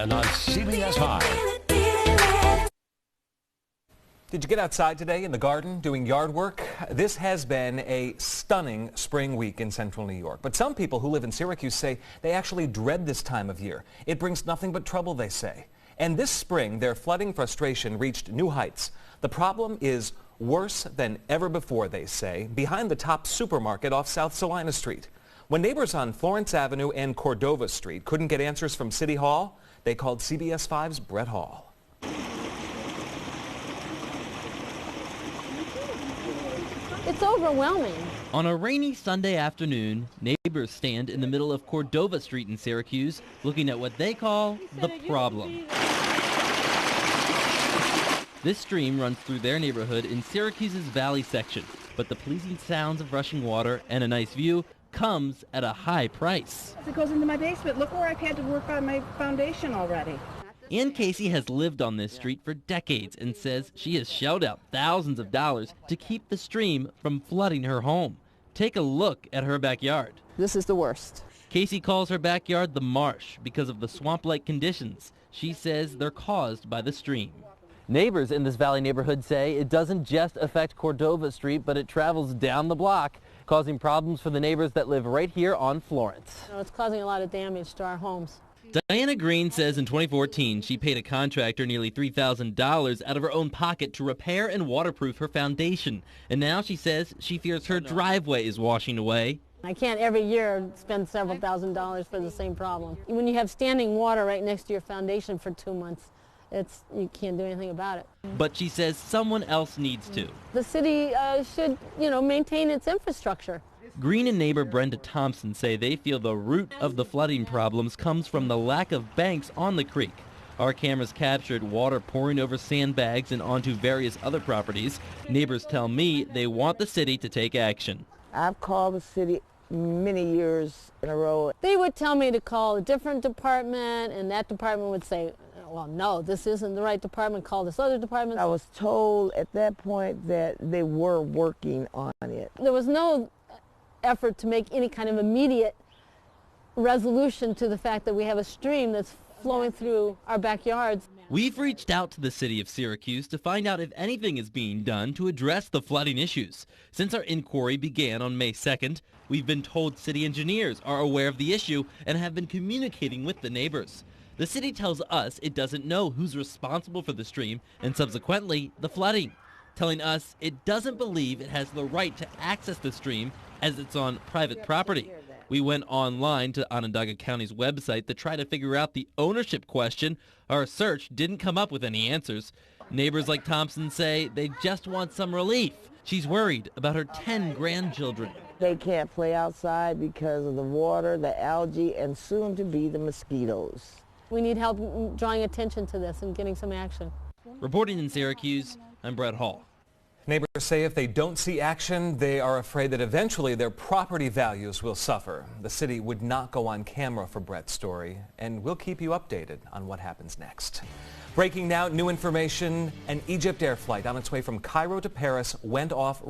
10 on CBS 5. Did you get outside today in the garden doing yard work? This has been a stunning spring week in central New York. But some people who live in Syracuse say they actually dread this time of year. It brings nothing but trouble, they say. And this spring, their flooding frustration reached new heights. The problem is worse than ever before, they say, behind the Top supermarket off South Salina Street. When neighbors on Florence Avenue and Cordova Street couldn't get answers from City Hall, they called CBS 5's Brett Hall. It's overwhelming. On a rainy Sunday afternoon, neighbors stand in the middle of Cordova Street in Syracuse, looking at what they call the problem. This stream runs through their neighborhood in Syracuse's valley section, but the pleasing sounds of rushing water and a nice view comes at a high price. It goes into my basement. Look where I've had to work on my foundation already. Ann Casey has lived on this street for decades and says she has shelled out thousands of dollars to keep the stream from flooding her home. Take a look at her backyard. This is the worst. Casey calls her backyard the marsh because of the swamp-like conditions. She says they're caused by the stream. Neighbors in this valley neighborhood say it doesn't just affect Cordova Street, but it travels down the block, causing problems for the neighbors that live right here on Florence. It's causing a lot of damage to our homes. Diana Green says in 2014 she paid a contractor nearly $3,000 out of her own pocket to repair and waterproof her foundation. And now she says she fears her driveway is washing away. I can't every year spend several $1,000s for the same problem. When you have standing water right next to your foundation for 2 months, you can't do anything about it. But she says someone else needs to. The city should, maintain its infrastructure. Green and neighbor Brenda Thompson say they feel the root of the flooding problems comes from the lack of banks on the creek. Our cameras captured water pouring over sandbags and onto various other properties. Neighbors tell me they want the city to take action. I've called the city many years in a row. They would tell me to call a different department, and that department would say, well, no, this isn't the right department, call this other department. I was told at that point that they were working on it. There was no effort to make any kind of immediate resolution to the fact that we have a stream that's flowing through our backyards. We've reached out to the city of Syracuse to find out if anything is being done to address the flooding issues. Since our inquiry began on May 2nd, we've been told city engineers are aware of the issue and have been communicating with the neighbors. The city tells us it doesn't know who's responsible for the stream and subsequently the flooding, telling us it doesn't believe it has the right to access the stream as it's on private property. We went online to Onondaga County's website to try to figure out the ownership question. Our search didn't come up with any answers. Neighbors like Thompson say they just want some relief. She's worried about her 10 grandchildren. They can't play outside because of the water, the algae, and soon to be the mosquitoes. We need help drawing attention to this and getting some action. Reporting in Syracuse, I'm Brett Hall. Neighbors say if they don't see action, they are afraid that eventually their property values will suffer. The city would not go on camera for Brett's story, and we'll keep you updated on what happens next. Breaking now, new information. An Egypt Air flight on its way from Cairo to Paris went off